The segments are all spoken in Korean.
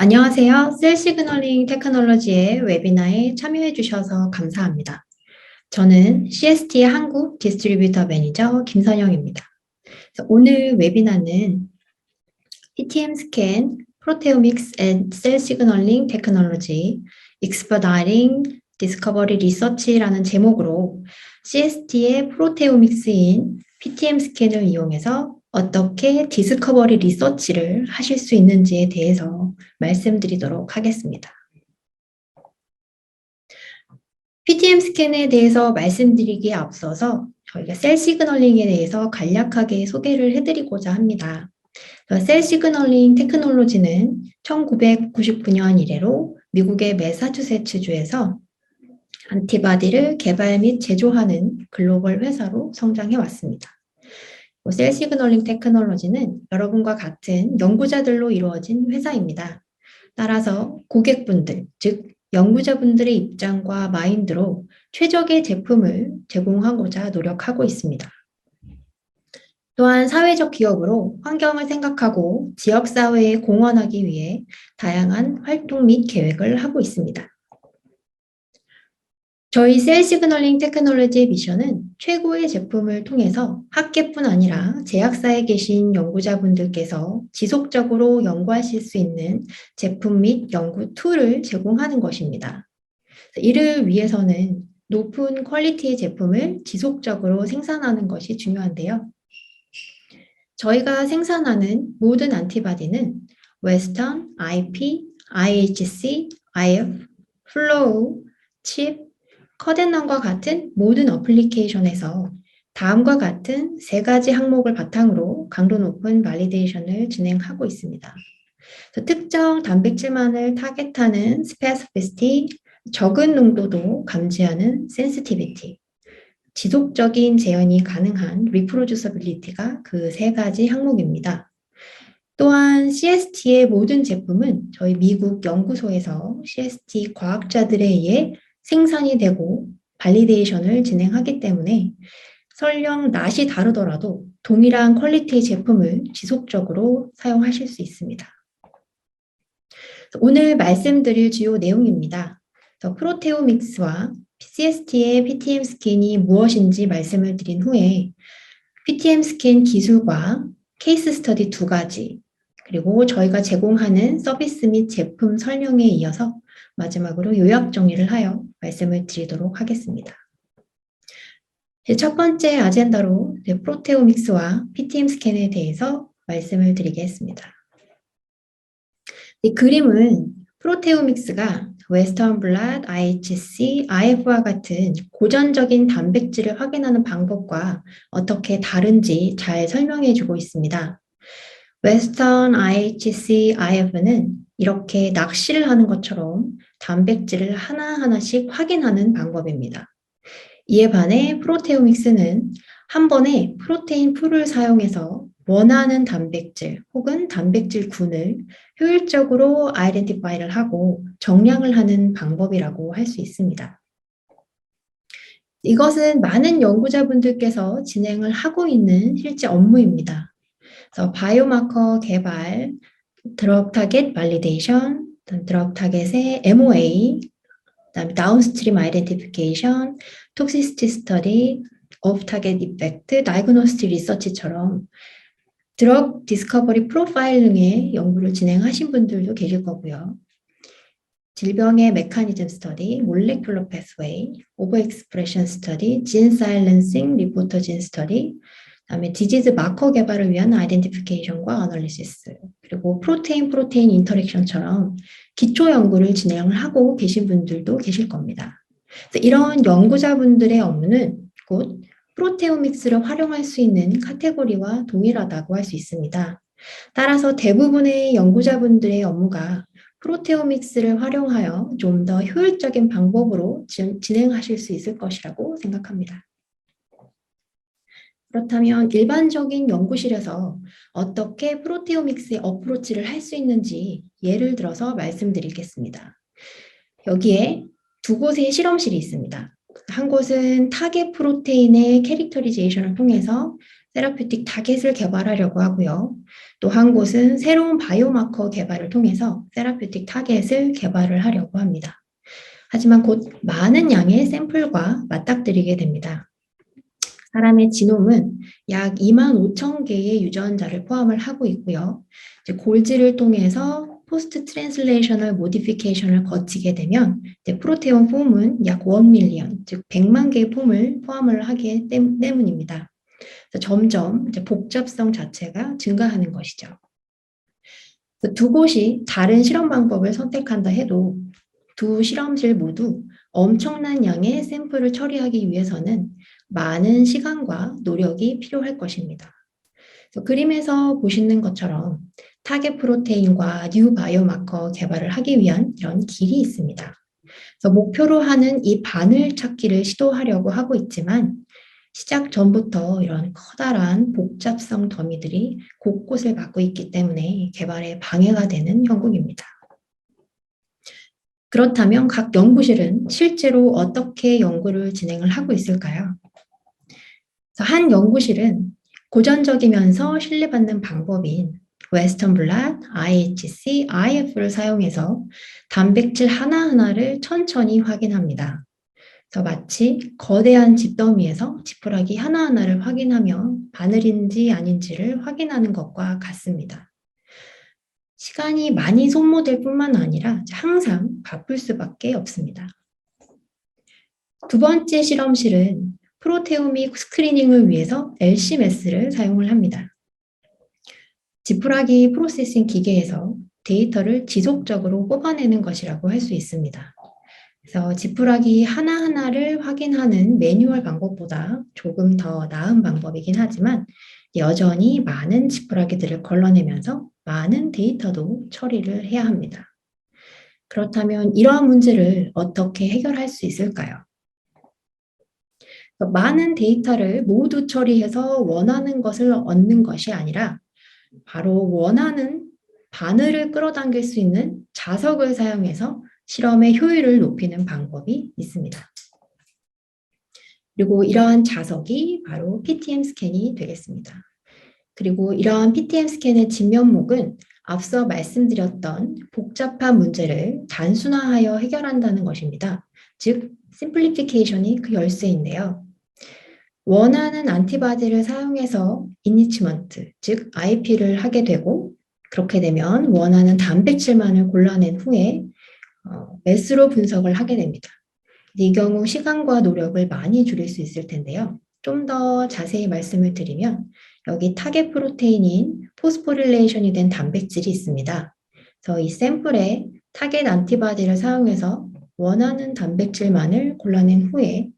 안녕하세요. 셀 시그널링 테크놀로지의 웨비나에 참여해 주셔서 감사합니다. 저는 CST의 한국 디스트리뷰터 매니저 김선영입니다. 오늘 웨비나는 PTM 스캔, 프로테오믹스 앤 셀 시그널링 테크놀로지, 익스퍼다이팅 디스커버리 리서치라는 제목으로 CST의 프로테오믹스인 PTM 스캔을 이용해서 어떻게 디스커버리 리서치를 하실 수 있는지에 대해서 말씀드리도록 하겠습니다. PTM 스캔에 대해서 말씀드리기에 앞서서 저희가 셀 시그널링에 대해서 간략하게 소개를 해드리고자 합니다. 셀 시그널링 테크놀로지는 1999년 이래로 미국의 매사추세츠주에서 안티바디를 개발 및 제조하는 글로벌 회사로 성장해 왔습니다. 셀 시그널링 테크놀로지는 여러분과 같은 연구자들로 이루어진 회사입니다. 따라서 고객분들, 즉 연구자분들의 입장과 마인드로 최적의 제품을 제공하고자 노력하고 있습니다. 또한 사회적 기업으로 환경을 생각하고 지역사회에 공헌하기 위해 다양한 활동 및 계획을 하고 있습니다. 저희 셀 시그널링 테크놀로지의 미션은 최고의 제품을 통해서 학계뿐 아니라 제약사에 계신 연구자분들께서 지속적으로 연구하실 수 있는 제품 및 연구 툴을 제공하는 것입니다. 이를 위해서는 높은 퀄리티의 제품을 지속적으로 생산하는 것이 중요한데요. 저희가 생산하는 모든 안티바디는 웨스턴, IP, IHC, IF, 플로우, 칩, 커덴넌과 같은 모든 어플리케이션에서 다음과 같은 세 가지 항목을 바탕으로 강도 높은 발리데이션을 진행하고 있습니다. 특정 단백질만을 타겟하는 스페시피시티, 적은 농도도 감지하는 센시티비티, 지속적인 재현이 가능한 리프로듀서빌리티가 그 세 가지 항목입니다. 또한 CST의 모든 제품은 저희 미국 연구소에서 CST 과학자들에 의해 생산이 되고 발리데이션을 진행하기 때문에 설령 낯이 다르더라도 동일한 퀄리티의 제품을 지속적으로 사용하실 수 있습니다. 오늘 말씀드릴 주요 내용입니다. 프로테오믹스와 CST의 PTM 스캔이 무엇인지 말씀을 드린 후에 PTM 스캔 기술과 케이스 스터디 2가지, 그리고 저희가 제공하는 서비스 및 제품 설명에 이어서 마지막으로 요약 정리를 하여 말씀을 드리도록 하겠습니다. 첫 번째 아젠다로 프로테오믹스와 PTM 스캔에 대해서 말씀을 드리겠습니다. 이 그림은 프로테오믹스가 웨스턴 블랏, IHC, IF와 같은 고전적인 단백질을 확인하는 방법과 어떻게 다른지 잘 설명해 주고 있습니다. 웨스턴, IHC, IF는 이렇게 낚시를 하는 것처럼 단백질을 하나하나씩 확인하는 방법입니다. 이에 반해 프로테오믹스는 한 번에 프로테인 풀을 사용해서 원하는 단백질 혹은 단백질군을 효율적으로 아이덴티파이를 하고 정량을 하는 방법이라고 할 수 있습니다. 이것은 많은 연구자분들께서 진행을 하고 있는 실제 업무입니다. 그래서 바이오마커 개발, 드럭 타겟 발리데이션, 드럭 타겟의 MOA, 그다음에 다운스트림 아이덴티피케이션, 톡시시티 스터디, 오프 타겟 이펙트, 다이그노스틱 리서치처럼 드럭 디스커버리 프로파일링의 연구를 진행하신 분들도 계실 거고요. 질병의 메커니즘 스터디, 몰레큘러 패스웨이, 오버 익스프레션 스터디, 진 사일렌싱, 리포터 진 스터디, 그다음에 디지즈 마커 개발을 위한 아이덴티피케이션과 어널리시스, 그리고 프로테인 인터랙션처럼 기초 연구를 진행을 하고 계신 분들도 계실 겁니다. 그래서 이런 연구자분들의 업무는 곧 프로테오믹스를 활용할 수 있는 카테고리와 동일하다고 할 수 있습니다. 따라서 대부분의 연구자분들의 업무가 프로테오믹스를 활용하여 좀 더 효율적인 방법으로 진행하실 수 있을 것이라고 생각합니다. 그렇다면 일반적인 연구실에서 어떻게 프로테오믹스의 어프로치를 할 수 있는지 예를 들어서 말씀드리겠습니다. 여기에 두 곳의 실험실이 있습니다. 한 곳은 타겟 프로테인의 캐릭터리제이션을 통해서 세라피틱 타겟을 개발하려고 하고요. 또 한 곳은 새로운 바이오마커 개발을 통해서 세라피틱 타겟을 개발을 하려고 합니다. 하지만 곧 많은 양의 샘플과 맞닥뜨리게 됩니다. 사람의 지놈은 약 2만 5천 개의 유전자를 포함을 하고 있고요. 이제 골지를 통해서 포스트 트랜슬레이셔널 모디피케이션을 거치게 되면 이제 프로테온 폼은 약 1밀리언, 즉 100만 개의 폼을 포함을 하기 때문입니다. 점점 이제 복잡성 자체가 증가하는 것이죠. 두 곳이 다른 실험 방법을 선택한다 해도 두 실험실 모두 엄청난 양의 샘플을 처리하기 위해서는 많은 시간과 노력이 필요할 것입니다. 그림에서 보시는 것처럼 타겟 프로테인과 뉴 바이오마커 개발을 하기 위한 이런 길이 있습니다. 목표로 하는 이 바늘 찾기를 시도하려고 하고 있지만 시작 전부터 이런 커다란 복잡성 더미들이 곳곳을 막고 있기 때문에 개발에 방해가 되는 형국입니다. 그렇다면 각 연구실은 실제로 어떻게 연구를 진행을 하고 있을까요? 한 연구실은 고전적이면서 신뢰받는 방법인 웨스턴 블랏, IHC, IF를 사용해서 단백질 하나하나를 천천히 확인합니다. 마치 거대한 집더미에서 지푸라기 하나하나를 확인하며 바늘인지 아닌지를 확인하는 것과 같습니다. 시간이 많이 소모될 뿐만 아니라 항상 바쁠 수밖에 없습니다. 두 번째 실험실은 프로테오믹 스크리닝을 위해서 LC-MES를 사용을 합니다. 지푸라기 프로세싱 기계에서 데이터를 지속적으로 뽑아내는 것이라고 할 수 있습니다. 그래서 지푸라기 하나하나를 확인하는 매뉴얼 방법보다 조금 더 나은 방법이긴 하지만 여전히 많은 지푸라기들을 걸러내면서 많은 데이터도 처리를 해야 합니다. 그렇다면 이러한 문제를 어떻게 해결할 수 있을까요? 많은 데이터를 모두 처리해서 원하는 것을 얻는 것이 아니라 바로 원하는 바늘을 끌어당길 수 있는 자석을 사용해서 실험의 효율을 높이는 방법이 있습니다. 그리고 이러한 자석이 바로 PTM 스캔이 되겠습니다. 그리고 이러한 PTM 스캔의 진면목은 앞서 말씀드렸던 복잡한 문제를 단순화하여 해결한다는 것입니다. 즉, 심플리피케이션이 그 열쇠인데요. 원하는 안티바디를 사용해서 이니치먼트, 즉 IP를 하게 되고 그렇게 되면 원하는 단백질만을 골라낸 후에 매스로 분석을 하게 됩니다. 이 경우 시간과 노력을 많이 줄일 수 있을 텐데요. 좀 더 자세히 말씀을 드리면 여기 타겟 프로테인인 포스포릴레이션이 된 단백질이 있습니다. 그래서 이 샘플에 타겟 안티바디를 사용해서 원하는 단백질만을 골라낸 후에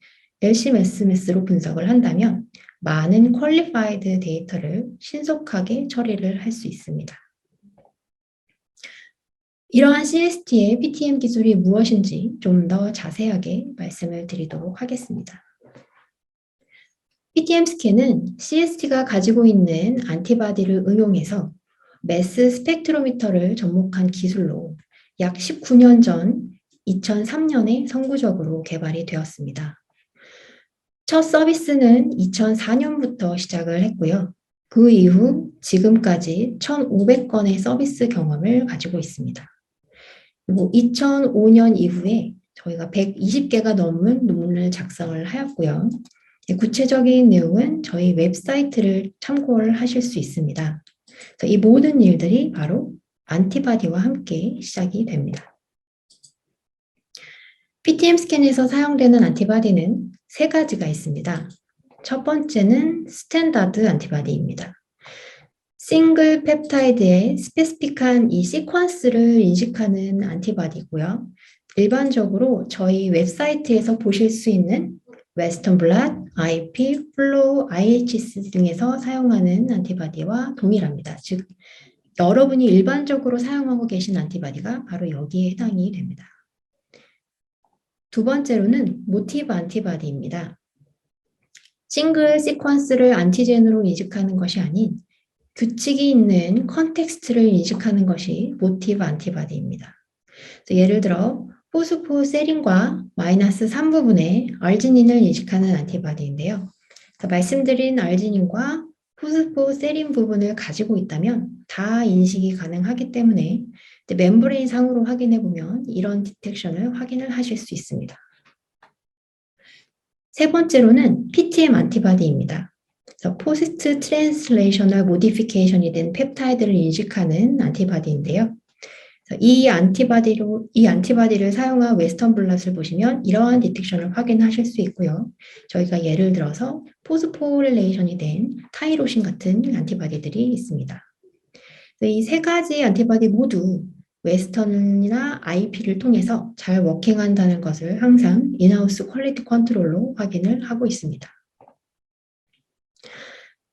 LC-MES로 분석을 한다면 많은 퀄리파이드 데이터를 신속하게 처리를 할 수 있습니다. 이러한 CST의 PTM 기술이 무엇인지 좀 더 자세하게 말씀을 드리도록 하겠습니다. PTM 스캔은 CST가 가지고 있는 안티바디를 응용해서 매스 스펙트로미터를 접목한 기술로 약 19년 전 2003년에 선구적으로 개발이 되었습니다. 첫 서비스는 2004년부터 시작을 했고요. 그 이후 지금까지 1,500건의 서비스 경험을 가지고 있습니다. 그리고 2005년 이후에 저희가 120개가 넘는 논문을 작성을 하였고요. 구체적인 내용은 저희 웹사이트를 참고를 하실 수 있습니다. 이 모든 일들이 바로 안티바디와 함께 시작이 됩니다. PTM 스캔에서 사용되는 안티바디는 세 가지가 있습니다. 첫 번째는 스탠다드 안티바디입니다. 싱글 펩타이드의 스페시픽한 이 시퀀스를 인식하는 안티바디고요. 일반적으로 저희 웹사이트에서 보실 수 있는 웨스턴 블랏, IP, 플로우, IHC 등에서 사용하는 안티바디와 동일합니다. 즉, 여러분이 일반적으로 사용하고 계신 안티바디가 바로 여기에 해당이 됩니다. 두 번째로는 모티브 안티바디입니다. 싱글 시퀀스를 안티젠으로 인식하는 것이 아닌 규칙이 있는 컨텍스트를 인식하는 것이 모티브 안티바디입니다. 예를 들어 포스포세린과 -3 부분의 알지닌을 인식하는 안티바디인데요. 말씀드린 알지닌과 포스포세린 부분을 가지고 있다면 다 인식이 가능하기 때문에 멤브레인 상으로 확인해 보면 이런 디텍션을 확인을 하실 수 있습니다. 세 번째로는 PTM 안티바디입니다. 포스트 트랜슬레이셔널 모디피케이션이 된 펩타이드를 인식하는 안티바디인데요. 이 안티바디를 사용한 웨스턴 블롯을 보시면 이러한 디텍션을 확인하실 수 있고요. 저희가 예를 들어서 포스포릴레이션이 된 타이로신 같은 안티바디들이 있습니다. 이 세 가지 안티바디 모두 웨스턴이나 IP를 통해서 잘 워킹한다는 것을 항상 인하우스 퀄리티 컨트롤로 확인을 하고 있습니다.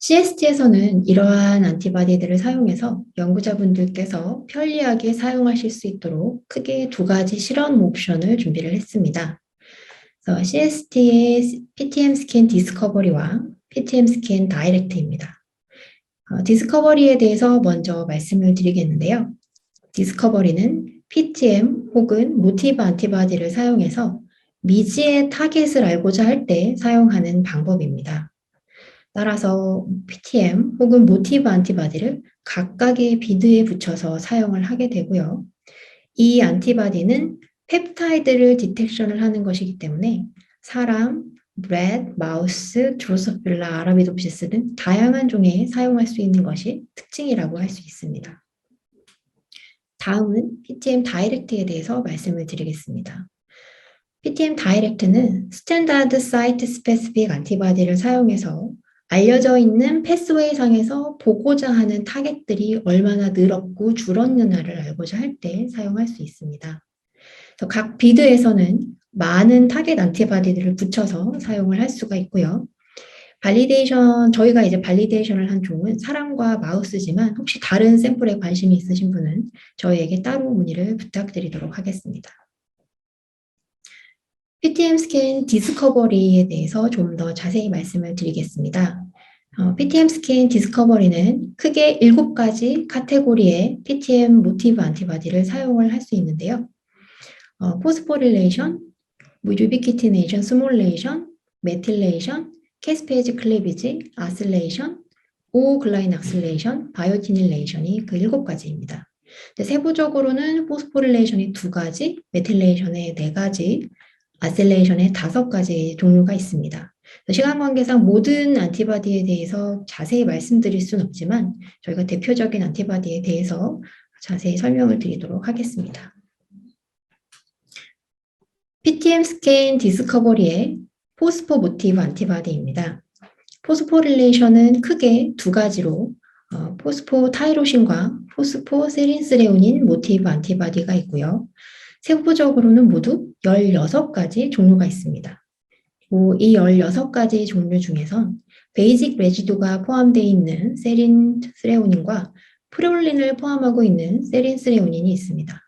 CST에서는 이러한 안티바디들을 사용해서 연구자분들께서 편리하게 사용하실 수 있도록 크게 두 가지 실험 옵션을 준비를 했습니다. 그래서 CST의 PTM 스캔 디스커버리와 PTM 스캔 다이렉트입니다. 디스커버리에 대해서 먼저 말씀을 드리겠는데요. 디스커버리는 PTM 혹은 모티브 안티바디를 사용해서 미지의 타겟을 알고자 할 때 사용하는 방법입니다. 따라서 PTM 혹은 모티브 안티바디를 각각의 비드에 붙여서 사용을 하게 되고요. 이 안티바디는 펩타이드를 디텍션을 하는 것이기 때문에 사람, 랫, 마우스, 드로소필라, 아라비도피시스 등 다양한 종에 사용할 수 있는 것이 특징이라고 할 수 있습니다. 다음은 PTM 다이렉트에 대해서 말씀을 드리겠습니다. PTM 다이렉트는 스탠다드 사이트 스페시픽 안티바디를 사용해서 알려져 있는 패스웨이 상에서 보고자 하는 타겟들이 얼마나 늘었고 줄었느냐를 알고자 할 때 사용할 수 있습니다. 각 비드에서는 많은 타겟 안티바디들을 붙여서 사용을 할 수가 있고요. 저희가 이제 발리데이션을 한 종은 사람과 마우스지만 혹시 다른 샘플에 관심이 있으신 분은 저희에게 따로 문의를 부탁드리도록 하겠습니다. PTM 스캔 디스커버리에 대해서 좀 더 자세히 말씀을 드리겠습니다. PTM 스캔 디스커버리는 크게 7가지 카테고리의 PTM 모티브 안티바디를 사용을 할 수 있는데요. 포스포릴레이션, 유비키티네이션, 스몰레이션, 메틸레이션, 캐스페이지 클리비지, 아슬레이션, 오글라인 악슬레이션, 바이오티닐레이션이 그 7가지입니다. 세부적으로는 포스포릴레이션이 2가지, 메틸레이션의 4가지, 아셀레이션의 5가지 종류가 있습니다. 시간 관계상 모든 안티바디에 대해서 자세히 말씀드릴 수는 없지만 저희가 대표적인 안티바디에 대해서 자세히 설명을 드리도록 하겠습니다. PTM 스캔 디스커버리의 포스포 모티브 안티바디입니다. 포스포릴레이션은 크게 2가지로 포스포 타이로신과 포스포 세린스레오닌 모티브 안티바디가 있고요. 세부적으로는 모두 16가지 종류가 있습니다. 이 16가지 종류 중에서 베이직 레지두가 포함되어 있는 세린스레오닌과 프롤린을 포함하고 있는 세린스레오닌이 있습니다.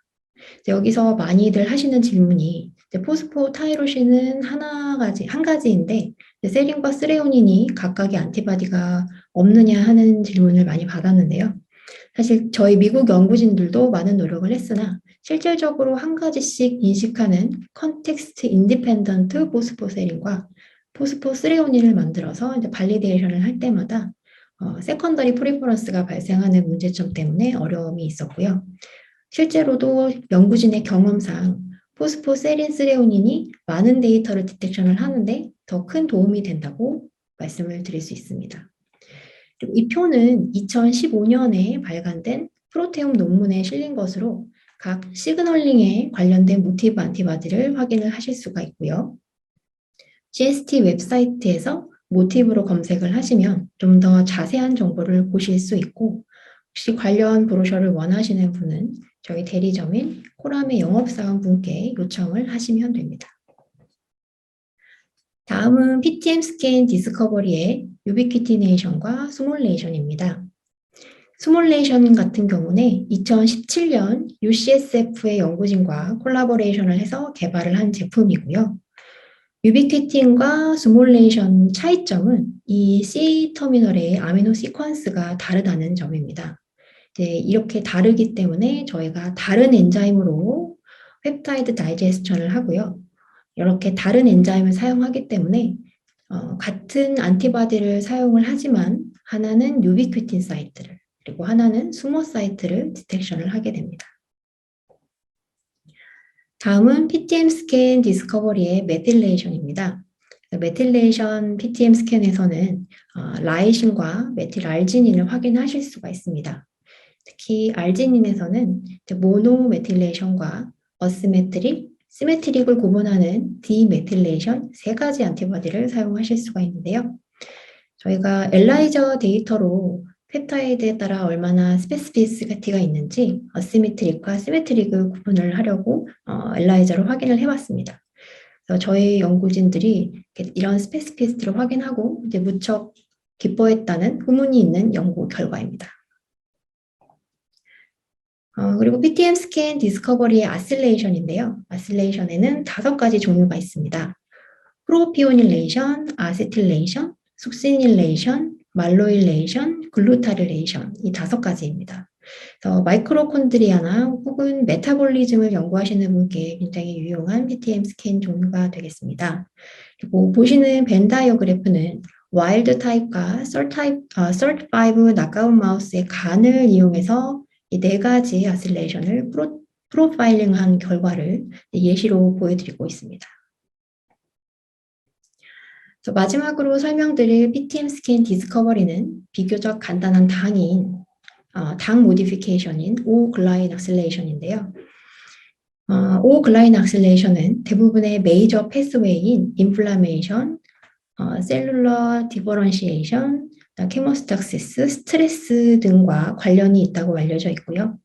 여기서 많이들 하시는 질문이 포스포 타이로신은 한 가지인데 세린과 스레오닌이 각각의 안티바디가 없느냐 하는 질문을 많이 받았는데요. 사실 저희 미국 연구진들도 많은 노력을 했으나 실질적으로 한 가지씩 인식하는 컨텍스트 인디펜던트 포스포세린과 포스포스레오닌을 만들어서 이제 발리데이션을 할 때마다 세컨더리 프리퍼런스가 발생하는 문제점 때문에 어려움이 있었고요. 실제로도 연구진의 경험상 포스포세린스레오닌이 많은 데이터를 디텍션을 하는데 더 큰 도움이 된다고 말씀을 드릴 수 있습니다. 그리고 이 표는 2015년에 발간된 프로테움 논문에 실린 것으로 각 시그널링에 관련된 모티브 안티바디를 확인을 하실 수가 있고요. CST 웹사이트에서 모티브로 검색을 하시면 좀 더 자세한 정보를 보실 수 있고 혹시 관련 브로셔를 원하시는 분은 저희 대리점인 코람의 영업사원분께 요청을 하시면 됩니다. 다음은 PTM 스캔 디스커버리의 유비퀴티네이션과 스몰레이션입니다. 스몰레이션 같은 경우는 2017년 UCSF의 연구진과 콜라보레이션을 해서 개발을 한 제품이고요. 유비퀴틴과 스몰레이션 차이점은 이 C 터미널의 아미노 시퀀스가 다르다는 점입니다. 이렇게 다르기 때문에 저희가 다른 엔자임으로 펩타이드 다이제스션을 하고요. 이렇게 다른 엔자임을 사용하기 때문에 같은 안티바디를 사용을 하지만 하나는 유비퀴틴 사이트를, 그리고 하나는 수모 사이트를 디텍션을 하게 됩니다. 다음은 PTM 스캔 디스커버리의 메틸레이션입니다. 메틸레이션 PTM 스캔에서는 라이신과 메틸 알지닌을 확인하실 수가 있습니다. 특히 알지닌에서는 모노 메틸레이션과 어시메트릭, 시메트릭을 구분하는 디메틸레이션 세 가지 안티바디를 사용하실 수가 있는데요. 저희가 엘라이저 데이터로 펩타이드에 따라 얼마나 스페시피시티가 있는지 어시메트릭과 시메트릭을 구분을 하려고 엘라이저로 확인을 해봤습니다. 그래서 저희 연구진들이 이런 스페시피시티를 확인하고 이제 무척 기뻐했다는 후문이 있는 연구 결과입니다. 그리고 PTM 스캔 디스커버리의 아실레이션인데요. 아실레이션에는 5가지 종류가 있습니다. 프로피오닐레이션, 아세틸레이션, 숙시닐레이션, 말로일레이션, 글루타릴레이션 이 5가지입니다. 그래서 마이크로콘드리아나 혹은 메타볼리즘을 연구하시는 분께 굉장히 유용한 PTM 스캔 종류가 되겠습니다. 그리고 보시는 벤 다이어그래프는 와일드 타입과 썰트5 낙아웃 마우스의 간을 이용해서 이 4가지 아실레이션을 프로파일링한 결과를 예시로 보여드리고 있습니다. 마지막으로 설명드릴 PTM 스캔 디스커버리는 비교적 간단한 당 모디피케이션인 O-글라인 악셀레이션인데요. O-글라인 악셀레이션은 대부분의 메이저 패스웨이인 인플라메이션, 셀룰러 디퍼런시에이션, 케모스탁시스, 스트레스 등과 관련이 있다고 알려져 있고요.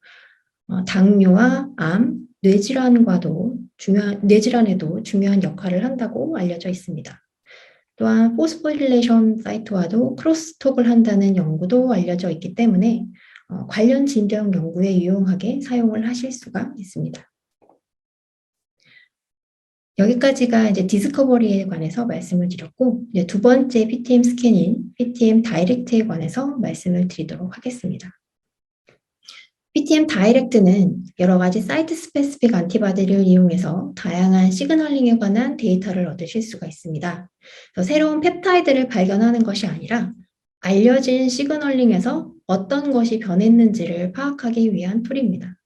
당뇨와 암, 뇌질환에도 중요한 역할을 한다고 알려져 있습니다. 또한 포스포딜레이션 사이트와도 크로스톡을 한다는 연구도 알려져 있기 때문에 관련 진정 연구에 유용하게 사용을 하실 수가 있습니다. 여기까지가 이제 디스커버리에 관해서 말씀을 드렸고, 이제 2번째 PTM 스캔인 PTM 다이렉트에 관해서 말씀을 드리도록 하겠습니다. PTM 다이렉트는 여러 가지 사이트 스페시픽 안티바디를 이용해서 다양한 시그널링에 관한 데이터를 얻으실 수가 있습니다. 새로운 펩타이드를 발견하는 것이 아니라 알려진 시그널링에서 어떤 것이 변했는지를 파악하기 위한 툴입니다.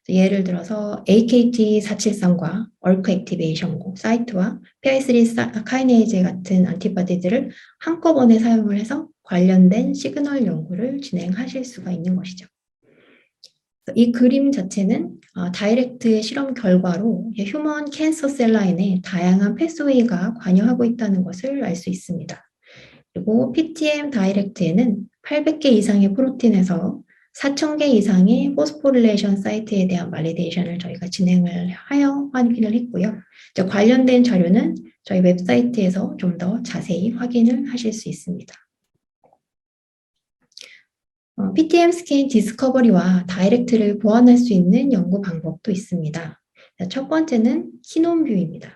예를 들어서 AKT473과 얼크 액티베이션 사이트와 PI3 카이네이즈 같은 안티바디들을 한꺼번에 사용을 해서 관련된 시그널 연구를 진행하실 수가 있는 것이죠. 이 그림 자체는 다이렉트의 실험 결과로 휴먼 캔서 셀 라인에 다양한 패스웨이가 관여하고 있다는 것을 알 수 있습니다. 그리고 PTM 다이렉트에는 800개 이상의 프로틴에서 4,000개 이상의 포스포릴레이션 사이트에 대한 발리데이션을 저희가 진행을 하여 확인을 했고요. 관련된 자료는 저희 웹사이트에서 좀 더 자세히 확인을 하실 수 있습니다. PTM 스캔 디스커버리와 다이렉트를 보완할 수 있는 연구 방법도 있습니다. 첫 번째는 키놈뷰입니다.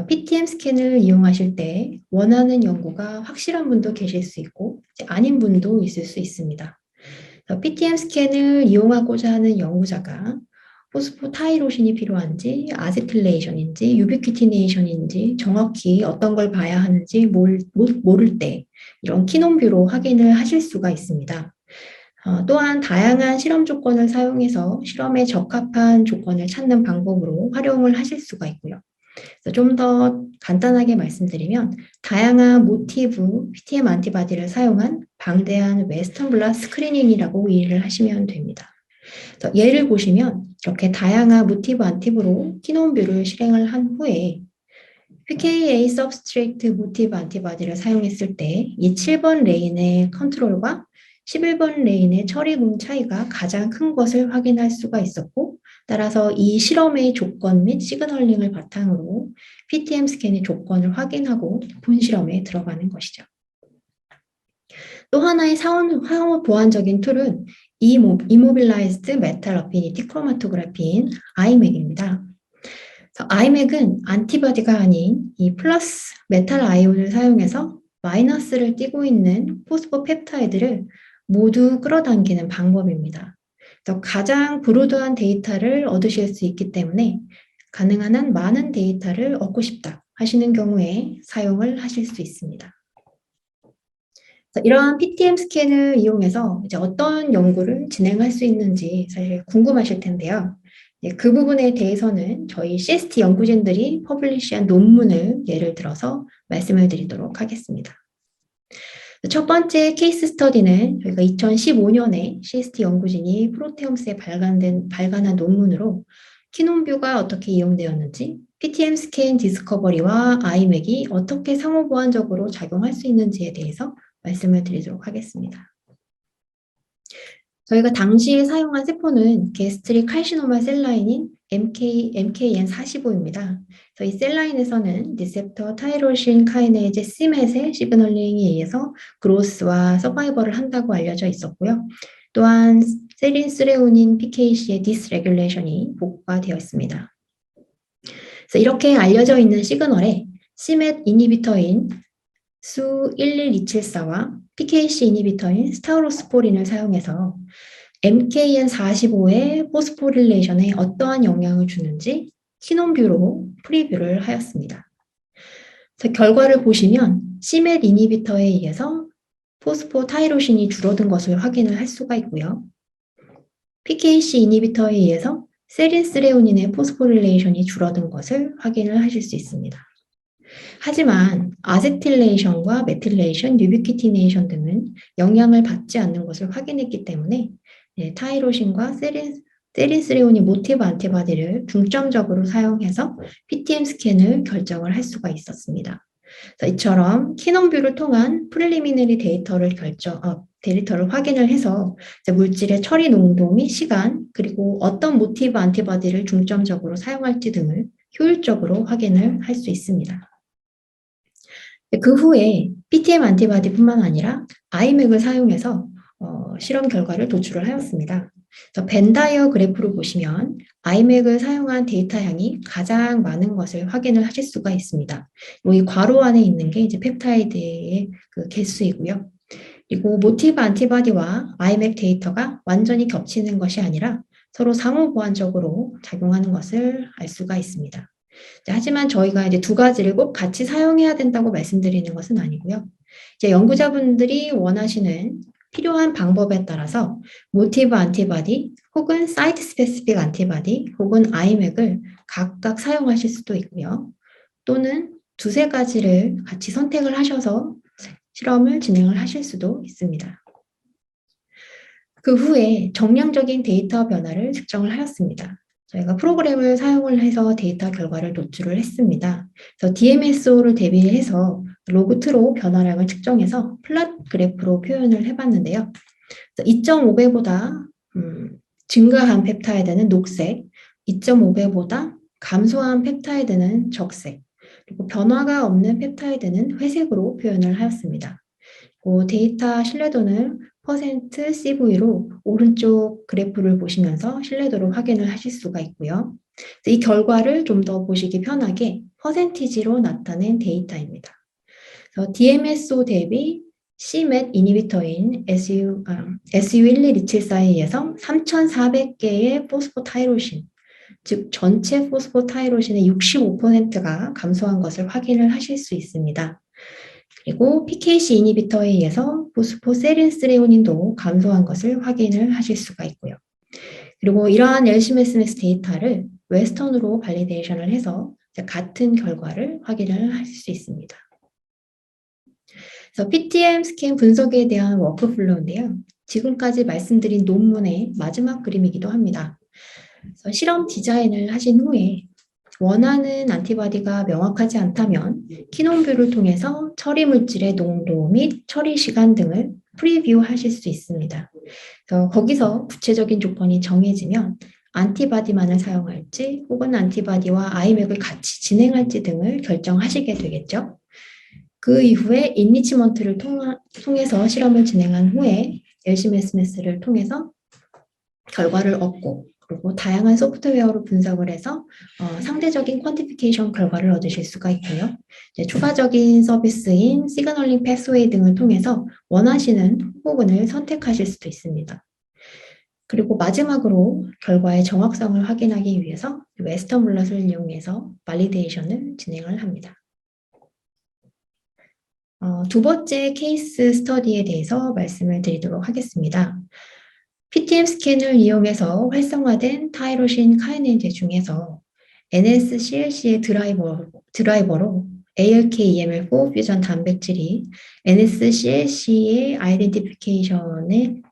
PTM 스캔을 이용하실 때 원하는 연구가 확실한 분도 계실 수 있고 아닌 분도 있을 수 있습니다. PTM 스캔을 이용하고자 하는 연구자가 포스포타이로신이 필요한지 아세틸레이션인지 유비퀴티네이션인지 정확히 어떤 걸 봐야 하는지 모를 때 이런 키놈뷰로 확인을 하실 수가 있습니다. 또한 다양한 실험 조건을 사용해서 실험에 적합한 조건을 찾는 방법으로 활용을 하실 수가 있고요. 좀 더 간단하게 말씀드리면 다양한 모티브 PTM 안티바디를 사용한 방대한 웨스턴 블럿 스크리닝이라고 이해를 하시면 됩니다. 예를 보시면 이렇게 다양한 모티브 안티브로 키놈뷰를 실행을 한 후에 pKa substrate 모티브 안티바디를 사용했을 때 이 7번 레인의 컨트롤과 11번 레인의 처리군 차이가 가장 큰 것을 확인할 수가 있었고, 따라서 이 실험의 조건 및 시그널링을 바탕으로 PTM 스캔의 조건을 확인하고 본 실험에 들어가는 것이죠. 또 하나의 상호 보완적인 툴은 Immobilized Metal Affinity Chromatography인 IMEC입니다. IMEC은 안티바디가 아닌 이 플러스 메탈 아이온을 사용해서 마이너스를 띠고 있는 포스포펩타이드를 모두 끌어당기는 방법입니다. 가장 브로드한 데이터를 얻으실 수 있기 때문에 가능한 한 많은 데이터를 얻고 싶다 하시는 경우에 사용을 하실 수 있습니다. 이러한 PTM 스캔을 이용해서 이제 어떤 연구를 진행할 수 있는지 사실 궁금하실 텐데요. 그 부분에 대해서는 저희 CST 연구진들이 퍼블리시한 논문을 예를 들어서 말씀을 드리도록 하겠습니다. 첫 번째 케이스 스터디는 저희가 2015년에 CST 연구진이 프로테움스에 발간한 논문으로 키놈뷰가 어떻게 이용되었는지, PTM 스캔 디스커버리와 아이맥이 어떻게 상호 보완적으로 작용할 수 있는지에 대해서 말씀을 드리도록 하겠습니다. 저희가 당시에 사용한 세포는 게스트릭 칼시노마 셀라인인 MKN45입니다. 이 셀라인에서는 리셉터 타이로신 카이네이즈 Cmet의 시그널링에 의해서 그로스와 서바이벌을 한다고 알려져 있었고요. 또한 세린스레오닌 PKC의 디스레귤레이션이 보고가 되어 있습니다. 그래서 이렇게 알려져 있는 시그널에 Cmet 이니비터인 수 11274와 PKC 이니비터인 스타우로스포린을 사용해서 MKN45의 포스포릴레이션에 어떠한 영향을 주는지 키놈뷰로 프리뷰를 하였습니다. 결과를 보시면 Cmet 이니비터에 의해서 포스포타이로신이 줄어든 것을 확인을 할 수가 있고요. PKC 이니비터에 의해서 세린스레오닌의 포스포릴레이션이 줄어든 것을 확인을 하실 수 있습니다. 하지만 아세틸레이션과 메틸레이션, 유비퀴티네이션 등은 영향을 받지 않는 것을 확인했기 때문에 타이로신과 세린스레오닌 모티브 안티바디를 중점적으로 사용해서 PTM 스캔을 결정을 할 수가 있었습니다. 이처럼 키넘뷰를 통한 프릴리미너리 데이터를 확인을 해서 물질의 처리 농도 및 시간, 그리고 어떤 모티브 안티바디를 중점적으로 사용할지 등을 효율적으로 확인을 할 수 있습니다. 그 후에 PTM 안티바디뿐만 아니라 아이맥을 사용해서 실험 결과를 도출을 하였습니다. 벤 다이어그래프로 보시면 아이맥을 사용한 데이터 양이 가장 많은 것을 확인을 하실 수가 있습니다. 이 괄호 안에 있는 게 이제 펩타이드의 그 개수이고요. 그리고 모티브 안티바디와 아이맥 데이터가 완전히 겹치는 것이 아니라 서로 상호 보완적으로 작용하는 것을 알 수가 있습니다. 하지만 저희가 이제 두 가지를 꼭 같이 사용해야 된다고 말씀드리는 것은 아니고요. 이제 연구자분들이 원하시는 필요한 방법에 따라서 모티브 안티바디 혹은 사이트 스페시픽 안티바디 혹은 아이맥을 각각 사용하실 수도 있고요. 또는 두세 가지를 같이 선택을 하셔서 실험을 진행을 하실 수도 있습니다. 그 후에 정량적인 데이터 변화를 측정을 하였습니다. 저희가 프로그램을 사용을 해서 데이터 결과를 노출을 했습니다. 그래서 DMSO를 대비해서 로그트로 변화량을 측정해서 플랫 그래프로 표현을 해봤는데요. 2.5배보다 증가한 펩타이드는 녹색, 2.5배보다 감소한 펩타이드는 적색, 그리고 변화가 없는 펩타이드는 회색으로 표현을 하였습니다. 데이터 신뢰도는 %CV로 오른쪽 그래프를 보시면서 신뢰도를 확인을 하실 수가 있고요. 이 결과를 좀 더 보시기 편하게 퍼센티지로 나타낸 데이터입니다. 그래서 DMSO 대비 Cmet 이니비터인 SU1274에 의해서 3,400개의 포스포타이로신, 즉 전체 포스포타이로신의 65%가 감소한 것을 확인을 하실 수 있습니다. 그리고 PKC 이니비터에 의해서 포스포세린스레오닌도 감소한 것을 확인을 하실 수가 있고요. 그리고 이러한 LC-MS 데이터를 웨스턴으로 발리데이션을 해서 같은 결과를 확인을 하실 수 있습니다. 그래서 PTM 스캔 분석에 대한 워크플로우인데요. 지금까지 말씀드린 논문의 마지막 그림이기도 합니다. 그래서 실험 디자인을 하신 후에 원하는 안티바디가 명확하지 않다면 키놈뷰를 통해서 처리 물질의 농도 및 처리 시간 등을 프리뷰 하실 수 있습니다. 그래서 거기서 구체적인 조건이 정해지면 안티바디만을 사용할지 혹은 안티바디와 아이맥을 같이 진행할지 등을 결정하시게 되겠죠. 그 이후에 인리치먼트를 통해서 실험을 진행한 후에 LC-MES를 통해서 결과를 얻고 그리고 다양한 소프트웨어로 분석을 해서 상대적인 퀀티피케이션 결과를 얻으실 수가 있고요. 추가적인 서비스인 시그널링 패스웨이 등을 통해서 원하시는 부분을 선택하실 수도 있습니다. 그리고 마지막으로 결과의 정확성을 확인하기 위해서 웨스턴 블럿을 이용해서 발리데이션을 진행을 합니다. 두 번째 케이스 스터디에 대해서 말씀을 드리도록 하겠습니다. PTM 스캔을 이용해서 활성화된 타이로신 카이네이즈 중에서 NSCLC의 드라이버로 ALK-EML4 퓨전 단백질이 NSCLC의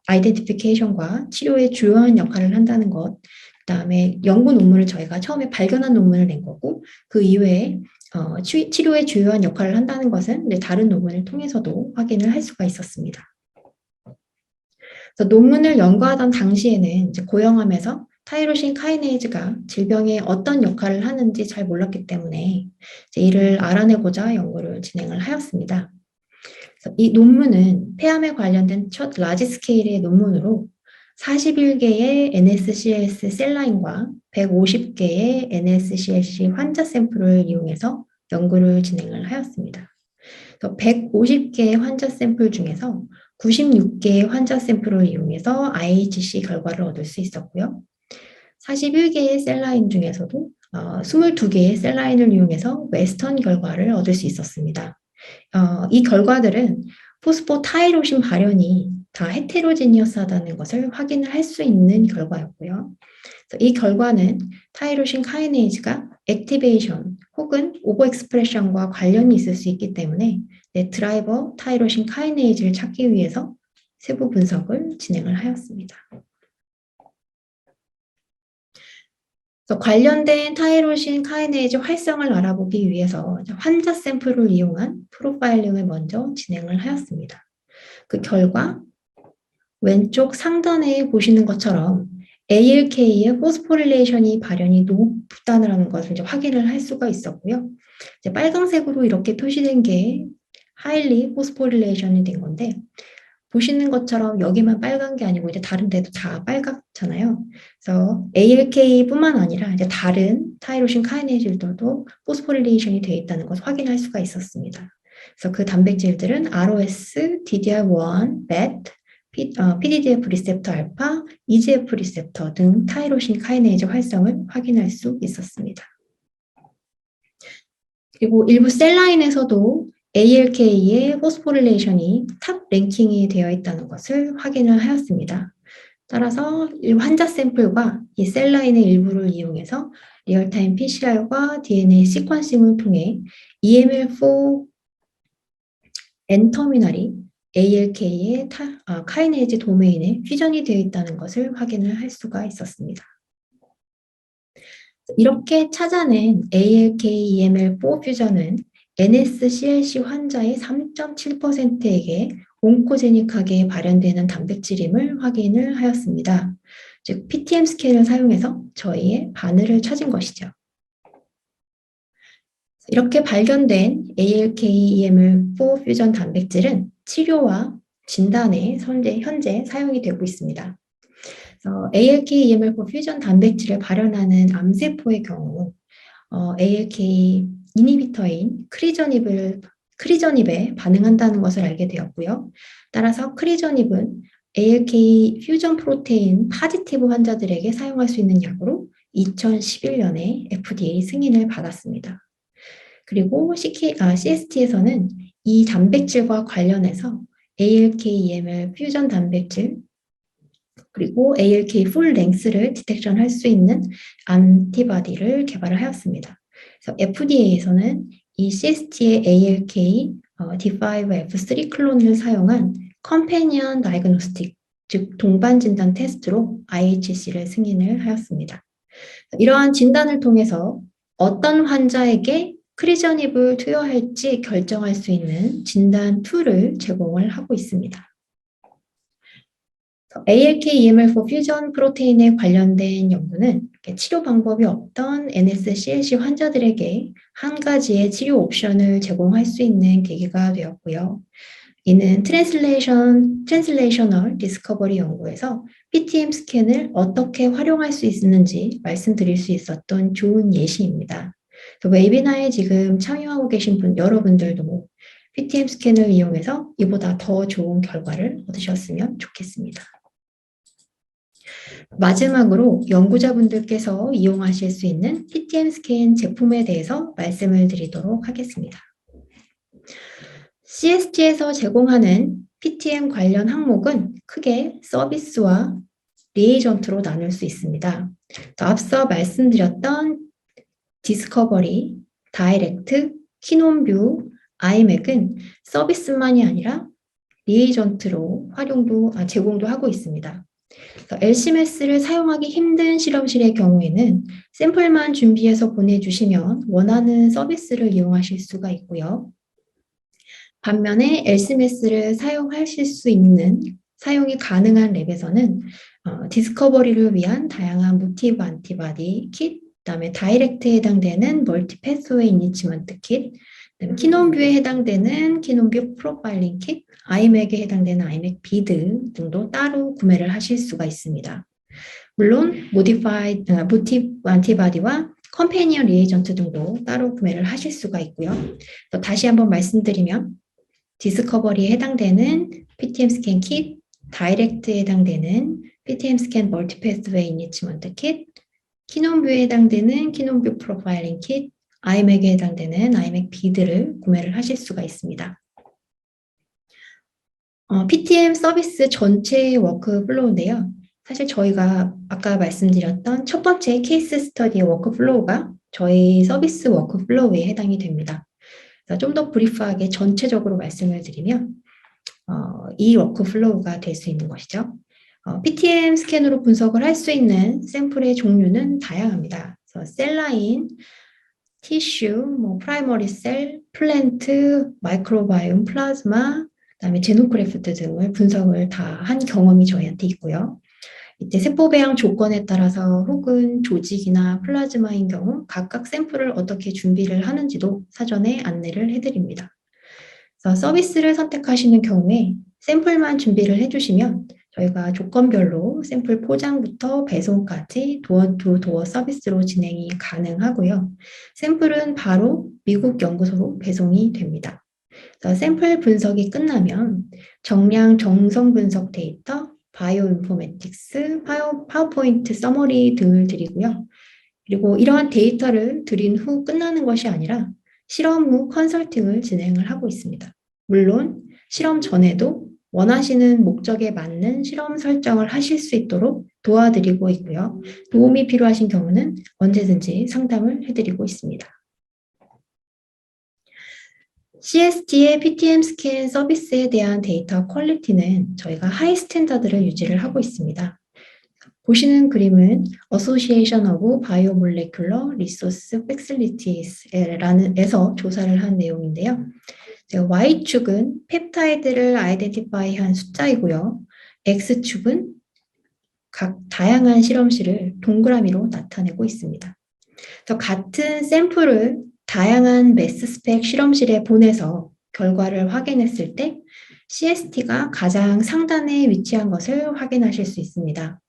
아이덴티피케이션과 치료에 주요한 역할을 한다는 것, 그다음에 연구 논문을 저희가 처음에 발견한 논문을 낸 거고, 그 이외에 치료에 주요한 역할을 한다는 것은 다른 논문을 통해서도 확인을 할 수가 있었습니다. 그래서 논문을 연구하던 당시에는 이제 고형암에서 타이로신 카이네이즈가 질병에 어떤 역할을 하는지 잘 몰랐기 때문에 이제 이를 알아내고자 연구를 진행을 하였습니다. 그래서 이 논문은 폐암에 관련된 첫 라지 스케일의 논문으로 41개의 NSCLC 셀라인과 150개의 NSCLC 환자 샘플을 이용해서 연구를 진행을 하였습니다. 150개의 환자 샘플 중에서 96개의 환자 샘플을 이용해서 IHC 결과를 얻을 수 있었고요. 41개의 셀라인 중에서도 22개의 셀라인을 이용해서 웨스턴 결과를 얻을 수 있었습니다. 이 결과들은 포스포타이로신 발현이 다 헤테로지니어스하다는 것을 확인을 할 수 있는 결과였고요. 이 결과는 타이로신 카이네이즈가 액티베이션 혹은 오버 익스프레션과 관련이 있을 수 있기 때문에 드라이버 타이로신 카이네이즈를 찾기 위해서 세부 분석을 진행을 하였습니다. 그래서 관련된 타이로신 카이네이즈 활성을 알아보기 위해서 환자 샘플을 이용한 프로파일링을 먼저 진행을 하였습니다. 그 결과 왼쪽 상단에 보시는 것처럼 ALK의 포스포릴레이션이 발현이 높다는 것을 이제 확인을 할 수가 있었고요. 이제 빨강색으로 이렇게 표시된 게 하일리 포스포릴레이션이 된 건데, 보시는 것처럼 여기만 빨간 게 아니고 이제 다른 데도 다 빨갛잖아요. 그래서 ALK뿐만 아니라 이제 다른 타이로신 카이네이즈들도 포스포릴레이션이 되어 있다는 것을 확인할 수가 있었습니다. 그래서 그 단백질들은 ROS, DDR1, BET, PDDF 리셉터 알파, EGF 리셉터 등 타이로신 카이네이즈 활성을 확인할 수 있었습니다. 그리고 일부 셀라인에서도 ALK의 포스포릴레이션이 탑 랭킹이 되어 있다는 것을 확인을 하였습니다. 따라서 환자 샘플과 이 셀라인의 일부를 이용해서 리얼타임 PCR과 DNA 시퀀싱을 통해 EML4 N터미널이 ALK의 카이네이즈 도메인에 퓨전이 되어 있다는 것을 확인을 할 수가 있었습니다. 이렇게 찾아낸 ALK-EML4 퓨전은 NSCLC 환자의 3.7%에게 온코제닉하게 발현되는 단백질임을 확인을 하였습니다. 즉 PTM 스캔을 사용해서 저희의 바늘을 찾은 것이죠. 이렇게 발견된 ALK-EML4 퓨전 단백질은 치료와 진단에 현재 사용이 되고 있습니다. ALK-EML4 퓨전 단백질을 발현하는 암세포의 경우 ALK 이니비터인 크리저닙에 반응한다는 것을 알게 되었고요. 따라서 크리저닙은 ALK 퓨전 프로테인 파지티브 환자들에게 사용할 수 있는 약으로 2011년에 FDA 승인을 받았습니다. 그리고 CST에서는 이 단백질과 관련해서 ALK-EML 퓨전 단백질 그리고 ALK 풀 랭스를 디텍션 할 수 있는 안티바디를 개발을 하였습니다. 그래서 FDA에서는 이 CST의 ALK D5F3 클론을 사용한 컴패니언 다이그노스틱, 즉 동반 진단 테스트로 IHC를 승인을 하였습니다. 이러한 진단을 통해서 어떤 환자에게 크리저닙을 투여할지 결정할 수 있는 진단 툴을 제공을 하고 있습니다. ALK-EML4 퓨전 프로테인에 관련된 연구는 치료 방법이 없던 NSCLC 환자들에게 한 가지의 치료 옵션을 제공할 수 있는 계기가 되었고요. 이는 트랜슬레이셔널 디스커버리 연구에서 PTM 스캔을 어떻게 활용할 수 있는지 말씀드릴 수 있었던 좋은 예시입니다. 웨비나에 지금 참여하고 계신 여러분들도 PTM 스캔을 이용해서 이보다 더 좋은 결과를 얻으셨으면 좋겠습니다. 마지막으로 연구자분들께서 이용하실 수 있는 PTM 스캔 제품에 대해서 말씀을 드리도록 하겠습니다. CST에서 제공하는 PTM 관련 항목은 크게 서비스와 리에이전트로 나눌 수 있습니다. 앞서 말씀드렸던 디스커버리, 다이렉트, 키논뷰, 아이맥은 서비스만이 아니라 리에이전트로 제공도 하고 있습니다. LCMS를 사용하기 힘든 실험실의 경우에는 샘플만 준비해서 보내주시면 원하는 서비스를 이용하실 수가 있고요. 반면에 LCMS를 사용하실 수 있는 사용이 가능한 랩에서는 디스커버리를 위한 다양한 모티브 안티바디 킷, 그다음에 다이렉트에 해당되는 멀티 패스웨이 이니치먼트 킷, 그다음에 키논뷰에 해당되는 키논뷰 프로파일링 킷, 아이맥에 해당되는 아이맥 비드 등도 따로 구매를 하실 수가 있습니다. 물론 모티브 안티바디와 컴패니언 리에이전트 등도 따로 구매를 하실 수가 있고요. 다시 한번 말씀드리면 디스커버리에 해당되는 PTM 스캔 킷, 다이렉트에 해당되는 PTM 스캔 멀티 패스웨이 이니치먼트 킷, 키논뷰에 해당되는 키논뷰 프로파일링 킷, 아이맥에 해당되는 아이맥 비드를 구매를 하실 수가 있습니다. PTM 서비스 전체의 워크플로우인데요. 사실 저희가 아까 말씀드렸던 첫 번째 케이스 스터디의 워크플로우가 저희 서비스 워크플로우에 해당이 됩니다. 좀 더 브리프하게 전체적으로 말씀을 드리면 이 워크플로우가 될 수 있는 것이죠. PTM 스캔으로 분석을 할 수 있는 샘플의 종류는 다양합니다. 셀라인, 티슈, 프라이머리 셀, 플랜트, 마이크로바이옴, 플라즈마, 그다음에 제노크래프트 등을 분석을 다 한 경험이 저희한테 있고요. 이때 세포 배양 조건에 따라서 혹은 조직이나 플라즈마인 경우 각각 샘플을 어떻게 준비를 하는지도 사전에 안내를 해드립니다. 그래서 서비스를 선택하시는 경우에 샘플만 준비를 해주시면 저희가 조건별로 샘플 포장부터 배송까지 도어 서비스로 진행이 가능하고요. 샘플은 바로 미국 연구소로 배송이 됩니다. 샘플 분석이 끝나면 정량 정성 분석 데이터, 바이오 인포메틱스, 파워포인트 서머리 등을 드리고요. 그리고 이러한 데이터를 드린 후 끝나는 것이 아니라 실험 후 컨설팅을 진행을 하고 있습니다. 물론 실험 전에도 원하시는 목적에 맞는 실험 설정을 하실 수 있도록 도와드리고 있고요. 도움이 필요하신 경우는 언제든지 상담을 해드리고 있습니다. CST의 PTM 스캔 서비스에 대한 데이터 퀄리티는 저희가 하이 스탠다드를 유지를 하고 있습니다. 보시는 그림은 Association of Biomolecular Resource Facilities에서 조사를 한 내용인데요. Y축은 펩타이드를 아이덴티파이한 숫자이고요. X축은 각 다양한 실험실을 동그라미로 나타내고 있습니다. 같은 샘플을 다양한 매스 스펙 실험실에 보내서 결과를 확인했을 때 CST가 가장 상단에 위치한 것을 확인하실 수 있습니다.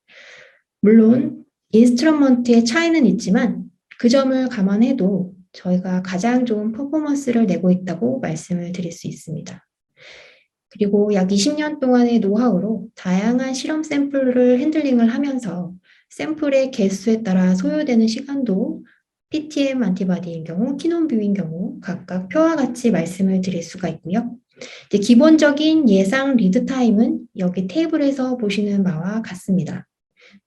물론 인스트루먼트의 차이는 있지만 그 점을 감안해도 저희가 가장 좋은 퍼포먼스를 내고 있다고 말씀을 드릴 수 있습니다. 그리고 약 20년 동안의 노하우로 다양한 실험 샘플을 핸들링을 하면서 샘플의 개수에 따라 소요되는 시간도 PTM 안티바디인 경우, 키논뷰인 경우 각각 표와 같이 말씀을 드릴 수가 있고요. 기본적인 예상 리드 타임은 여기 테이블에서 보시는 바와 같습니다.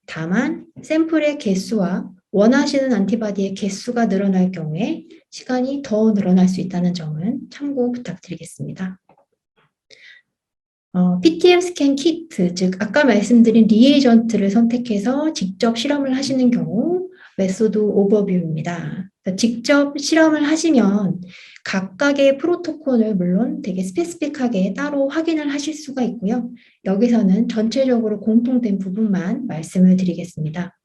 다만 샘플의 개수와 원하시는 안티바디의 개수가 늘어날 경우에 시간이 더 늘어날 수 있다는 점은 참고 부탁드리겠습니다. PTM 스캔 키트, 즉 아까 말씀드린 리에이전트를 선택해서 직접 실험을 하시는 경우 메소드 오버뷰입니다. 직접 실험을 하시면 각각의 프로토콜을 물론 되게 스페시픽하게 따로 확인을 하실 수가 있고요. 여기서는 전체적으로 공통된 부분만 말씀을 드리겠습니다.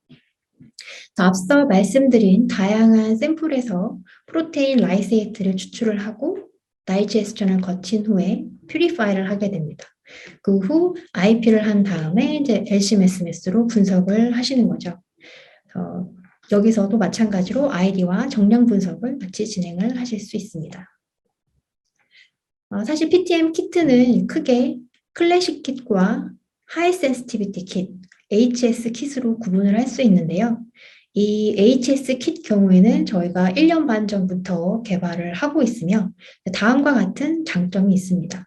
앞서 말씀드린 다양한 샘플에서 프로테인 라이세이트를 추출을 하고 다이제스션을 거친 후에 퓨리파이를 하게 됩니다. 그 후 IP를 한 다음에 이제 LC-MS/MS로 분석을 하시는 거죠. 여기서도 마찬가지로 아이디와 정량 분석을 같이 진행을 하실 수 있습니다. 사실 PTM 키트는 크게 클래식 킷과 하이 센시티비티 킷, HS 킷으로 구분을 할 수 있는데요. 이 HS 킷 경우에는 저희가 1년 반 전부터 개발을 하고 있으며 다음과 같은 장점이 있습니다.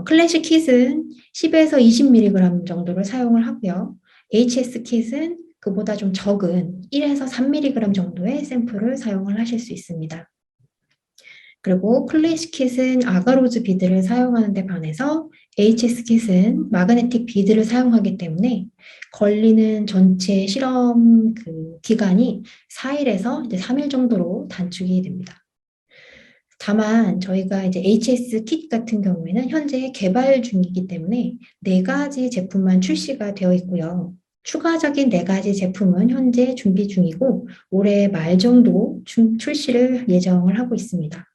클래식 킷은 10에서 20mg 정도를 사용을 하고요. HS 킷은 그보다 좀 적은 1에서 3mg 정도의 샘플을 사용을 하실 수 있습니다. 그리고 클래식 킷은 아가로즈 비드를 사용하는 데 반해서 HS 킷은 마그네틱 비드를 사용하기 때문에 걸리는 전체 실험 기간이 4일에서 이제 3일 정도로 단축이 됩니다. 다만 저희가 이제 HS 킷 같은 경우에는 현재 개발 중이기 때문에 4가지 제품만 출시가 되어 있고요. 추가적인 4가지 제품은 현재 준비 중이고 올해 말 정도 출시를 예정을 하고 있습니다.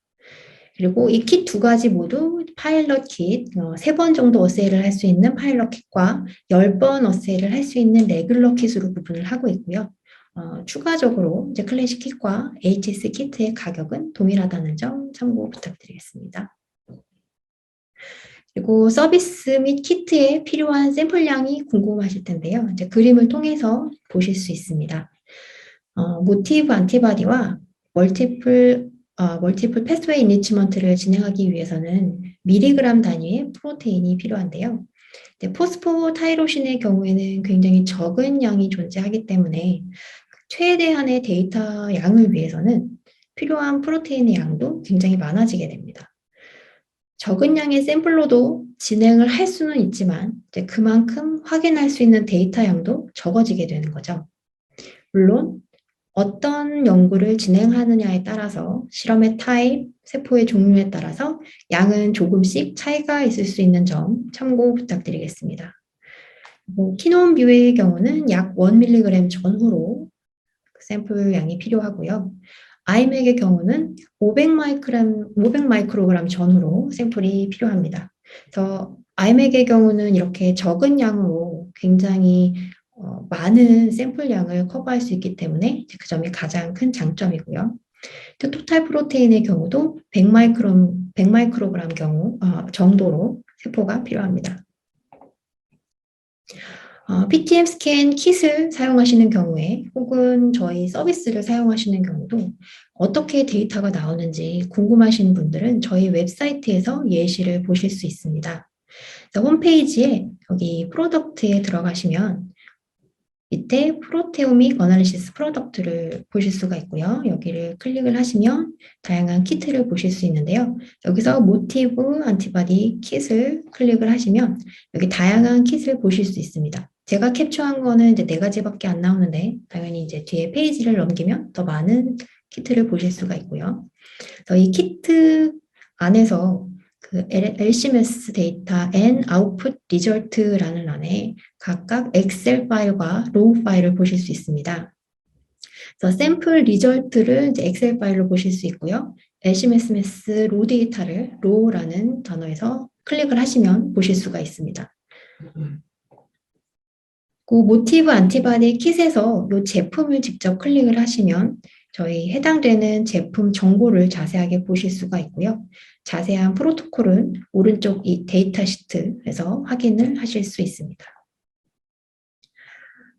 그리고 이 킷 2가지 모두 파일럿 킷, 3번 정도 어세이를 할 수 있는 파일럿 킷과 10번 어세이를 할 수 있는 레귤러 킷으로 구분을 하고 있고요. 추가적으로 이제 클래식 킷과 HS 키트의 가격은 동일하다는 점 참고 부탁드리겠습니다. 그리고 서비스 및 키트에 필요한 샘플량이 궁금하실 텐데요. 이제 그림을 통해서 보실 수 있습니다. 모티브 안티바디와 멀티플 패스웨이 이니치먼트를 진행하기 위해서는 미리그램 단위의 프로테인이 필요한데요. 포스포타이로신의 경우에는 굉장히 적은 양이 존재하기 때문에 최대한의 데이터 양을 위해서는 필요한 프로테인의 양도 굉장히 많아지게 됩니다. 적은 양의 샘플로도 진행을 할 수는 있지만 이제 그만큼 확인할 수 있는 데이터 양도 적어지게 되는 거죠. 물론 어떤 연구를 진행하느냐에 따라서 실험의 타입, 세포의 종류에 따라서 양은 조금씩 차이가 있을 수 있는 점 참고 부탁드리겠습니다. 키논뷰의 경우는 약 1mg 전후로 샘플 양이 필요하고요. 아이맥의 경우는 500마이크로그램 전후로 샘플이 필요합니다. 그래서 아이맥의 경우는 이렇게 적은 양으로 굉장히 많은 샘플량을 커버할 수 있기 때문에 그 점이 가장 큰 장점이고요. 토탈 프로테인의 경우도 100마이크로그램 정도로 세포가 필요합니다. PTM 스캔 킷을 사용하시는 경우에 혹은 저희 서비스를 사용하시는 경우도 어떻게 데이터가 나오는지 궁금하신 분들은 저희 웹사이트에서 예시를 보실 수 있습니다. 홈페이지에 여기 프로덕트에 들어가시면 밑에 프로테오믹 어널리시스 프로덕트를 보실 수가 있고요. 여기를 클릭을 하시면 다양한 키트를 보실 수 있는데요. 여기서 모티브 안티바디 킷을 클릭을 하시면 여기 다양한 킷을 보실 수 있습니다. 제가 캡처한 거는 이제 4가지밖에 안 나오는데 당연히 이제 뒤에 페이지를 넘기면 더 많은 키트를 보실 수가 있고요. 그래서 이 키트 안에서 그 LCMS 데이터 and Output Result라는 란에 각각 엑셀 파일과 로우 파일을 보실 수 있습니다. 그래서 샘플 리절트를 이제 엑셀 파일로 보실 수 있고요. LCMS 로 데이터를 로우라는 단어에서 클릭을 하시면 보실 수가 있습니다. 그 모티브 안티바디 킷에서 이 제품을 직접 클릭을 하시면 저희 해당되는 제품 정보를 자세하게 보실 수가 있고요. 자세한 프로토콜은 오른쪽 이 데이터 시트에서 확인을 하실 수 있습니다.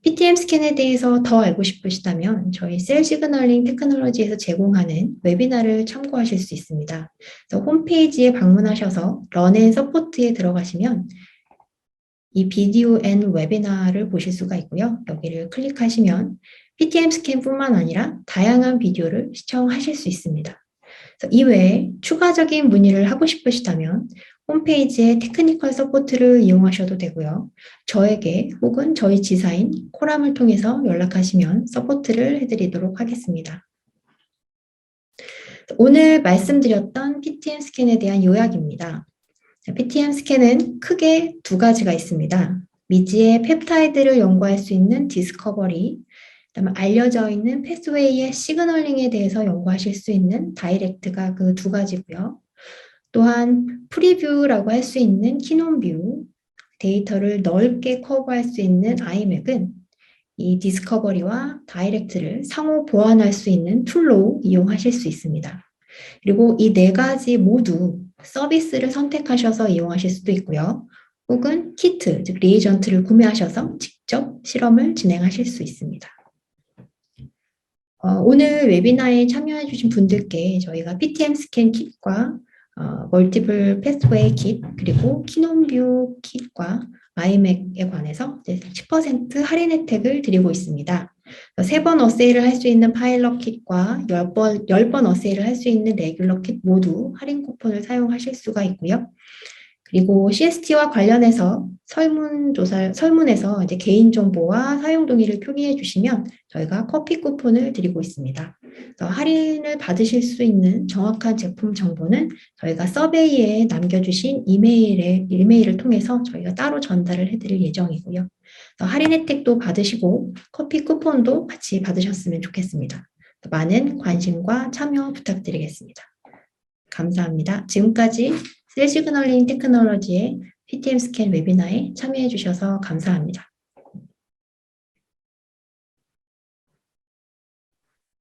PTM 스캔에 대해서 더 알고 싶으시다면 저희 셀 시그널링 테크놀로지에서 제공하는 웨비나를 참고하실 수 있습니다. 그래서 홈페이지에 방문하셔서 런 앤 서포트에 들어가시면 이 비디오 앤 웨비나를 보실 수가 있고요. 여기를 클릭하시면 PTM 스캔뿐만 아니라 다양한 비디오를 시청하실 수 있습니다. 이외에 추가적인 문의를 하고 싶으시다면 홈페이지의 테크니컬 서포트를 이용하셔도 되고요. 저에게 혹은 저희 지사인 코람을 통해서 연락하시면 서포트를 해드리도록 하겠습니다. 오늘 말씀드렸던 PTM 스캔에 대한 요약입니다. PTM 스캔은 크게 2가지가 있습니다. 미지의 펩타이드를 연구할 수 있는 디스커버리, 그다음에 알려져 있는 패스웨이의 시그널링에 대해서 연구하실 수 있는 다이렉트가 그 2가지고요. 또한 프리뷰라고 할 수 있는 키논뷰, 데이터를 넓게 커버할 수 있는 아이맥은 이 디스커버리와 다이렉트를 상호 보완할 수 있는 툴로 이용하실 수 있습니다. 그리고 이 4가지 모두 서비스를 선택하셔서 이용하실 수도 있고요. 혹은 키트, 즉 리에이전트를 구매하셔서 직접 실험을 진행하실 수 있습니다. 오늘 웨비나에 참여해 주신 분들께 저희가 PTM 스캔 킷과 멀티플 패스웨이 킷 그리고 키논뷰 킷과 마이맥에 관해서 이제 10% 할인 혜택을 드리고 있습니다. 3번 어세이를 할 수 있는 파일럿 킷과 10번 어세이를 할 수 있는 레귤러 킷 모두 할인 쿠폰을 사용하실 수가 있고요. 그리고 CST와 관련해서 설문에서 이제 개인정보와 사용 동의를 표기해 주시면 저희가 커피 쿠폰을 드리고 있습니다. 그래서 할인을 받으실 수 있는 정확한 제품 정보는 저희가 서베이에 남겨주신 이메일을 통해서 저희가 따로 전달을 해드릴 예정이고요. 할인 혜택도 받으시고 커피 쿠폰도 같이 받으셨으면 좋겠습니다. 많은 관심과 참여 부탁드리겠습니다. 감사합니다. 지금까지 셀 시그널링 테크놀로지의 PTM 스캔 웨비나에 참여해 주셔서 감사합니다.